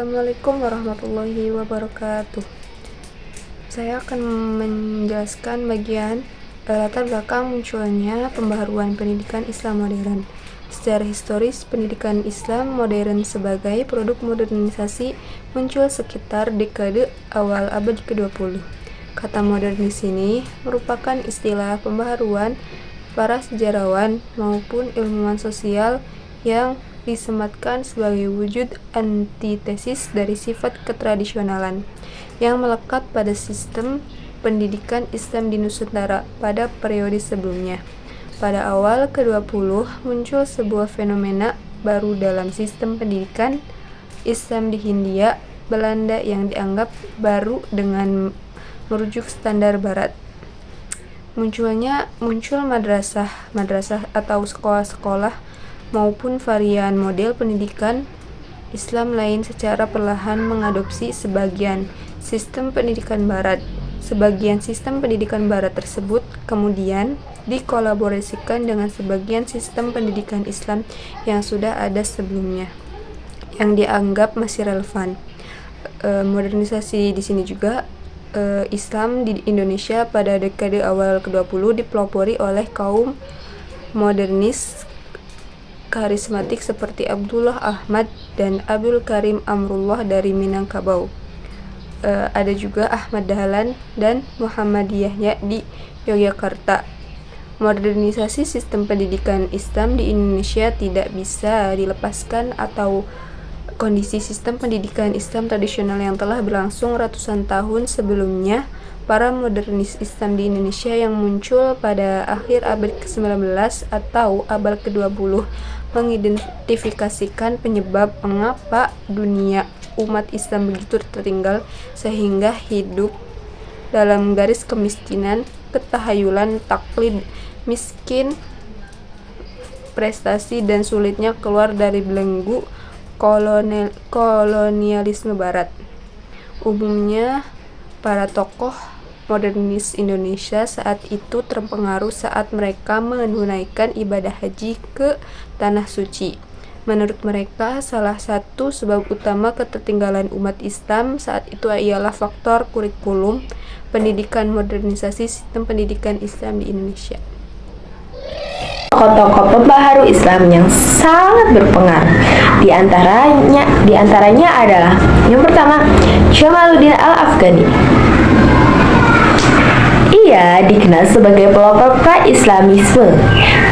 Assalamualaikum warahmatullahi wabarakatuh. Saya akan menjelaskan bagian latar belakang munculnya pembaharuan pendidikan Islam modern. Secara historis, pendidikan Islam modern sebagai produk modernisasi muncul sekitar dekade awal abad ke-20. Kata modern di sini merupakan istilah pembaharuan para sejarawan maupun ilmuwan sosial yang disematkan sebagai wujud antitesis dari sifat ketradisionalan yang melekat pada sistem pendidikan Islam di Nusantara pada periode sebelumnya. Pada awal ke-20 muncul sebuah fenomena baru dalam sistem pendidikan Islam di Hindia Belanda yang dianggap baru dengan merujuk standar barat. Muncul madrasah atau sekolah-sekolah maupun varian model pendidikan Islam lain secara perlahan mengadopsi sebagian sistem pendidikan barat. Sebagian sistem pendidikan barat tersebut kemudian dikolaborasikan dengan sebagian sistem pendidikan Islam yang sudah ada sebelumnya, yang dianggap masih relevan. Modernisasi di sini juga Islam di Indonesia pada dekade awal ke-20 dipelopori oleh kaum modernis karismatik seperti Abdullah Ahmad dan Abdul Karim Amrullah dari Minangkabau. Ada juga Ahmad Dahlan dan Muhammad Yahya di Yogyakarta. Modernisasi sistem pendidikan Islam di Indonesia tidak bisa dilepaskan atau kondisi sistem pendidikan Islam tradisional yang telah berlangsung ratusan tahun sebelumnya. Para modernis Islam di Indonesia yang muncul pada akhir abad ke-19 atau abad ke-20 mengidentifikasikan penyebab mengapa dunia umat Islam begitu tertinggal sehingga hidup dalam garis kemiskinan, ketahayulan, taklid, miskin, prestasi, dan sulitnya keluar dari belenggu kolonialisme barat. Umumnya para tokoh modernis Indonesia saat itu terpengaruh saat mereka menunaikan ibadah haji ke Tanah Suci. Menurut mereka, salah satu sebab utama ketertinggalan umat Islam saat itu ialah faktor kurikulum pendidikan, modernisasi sistem pendidikan Islam di Indonesia. Tokoh-tokoh pembaharu Islam yang sangat berpengaruh di antaranya adalah yang pertama, Jamaluddin Al-Afghani. Ia dikenal sebagai pelopor pra-Islamisme,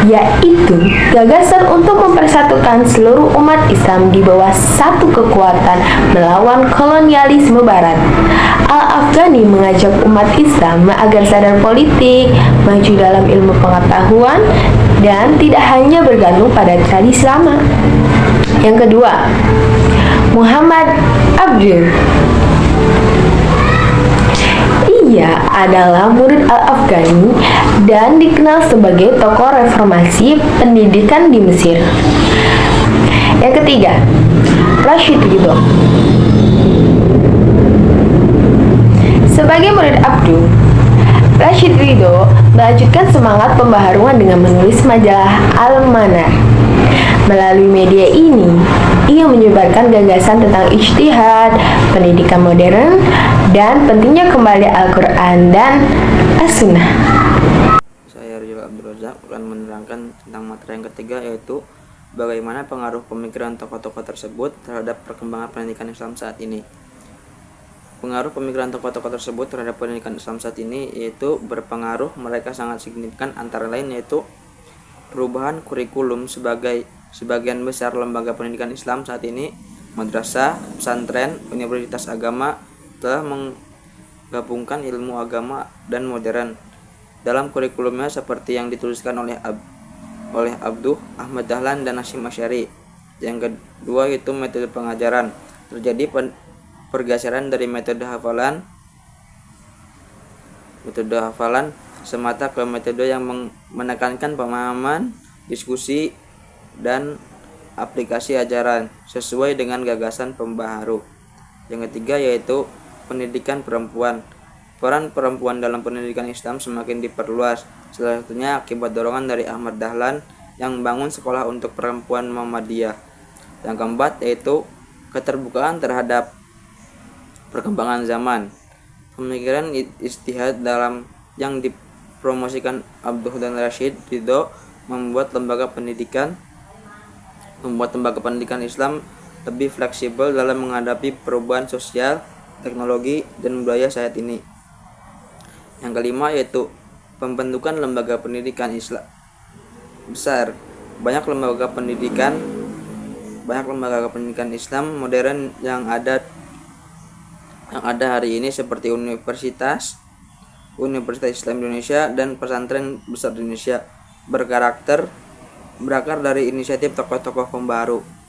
yaitu gagasan untuk mempersatukan seluruh umat Islam di bawah satu kekuatan melawan kolonialisme barat. Al-Afghani mengajak umat Islam agar sadar politik, maju dalam ilmu pengetahuan, dan tidak hanya bergantung pada tradisi lama. Yang kedua, Muhammad Abduh. Ia adalah murid Al-Afghani dan dikenal sebagai tokoh reformasi pendidikan di Mesir. Yang ketiga, Rashid Ridho. Sebagai murid Abduh, Rashid Ridho melanjutkan semangat pembaharuan dengan menulis majalah Al-Manar. Melalui media ini, ia menyebarkan gagasan tentang ijtihad, pendidikan modern, dan pentingnya kembali Al-Quran dan As-Sunnah. Saya Rizal Abdul Razak akan menerangkan tentang materi yang ketiga, yaitu bagaimana pengaruh pemikiran tokoh-tokoh tersebut terhadap perkembangan pendidikan Islam saat ini. Pengaruh pemikiran tokoh-tokoh tersebut terhadap pendidikan Islam saat ini yaitu berpengaruh, mereka sangat signifikan, antara lain yaitu perubahan kurikulum sebagian besar lembaga pendidikan Islam saat ini, madrasah, pesantren, universitas agama telah menggabungkan ilmu agama dan modern dalam kurikulumnya seperti yang dituliskan oleh Abduh, Ahmad Dahlan, dan Hasyim Asy'ari. Yang kedua yaitu metode pengajaran. Terjadi pergeseran dari metode hafalan semata ke metode yang menekankan pemahaman, diskusi, dan aplikasi ajaran sesuai dengan gagasan pembaharu. Yang ketiga yaitu pendidikan perempuan. Peran perempuan dalam pendidikan Islam semakin diperluas, salah satunya akibat dorongan dari Ahmad Dahlan yang membangun sekolah untuk perempuan Muhammadiyah. Yang keempat yaitu keterbukaan terhadap perkembangan zaman, pemikiran ijtihad dalam yang dipromosikan Abdul dan Rashid Ridho membuat lembaga pendidikan Islam lebih fleksibel dalam menghadapi perubahan sosial, teknologi, dan budaya saat ini. Yang kelima yaitu pembentukan lembaga pendidikan Islam besar. Banyak lembaga pendidikan Islam modern yang ada hari ini seperti Universitas Islam Indonesia dan pesantren besar di Indonesia berakar dari inisiatif tokoh-tokoh pembaru.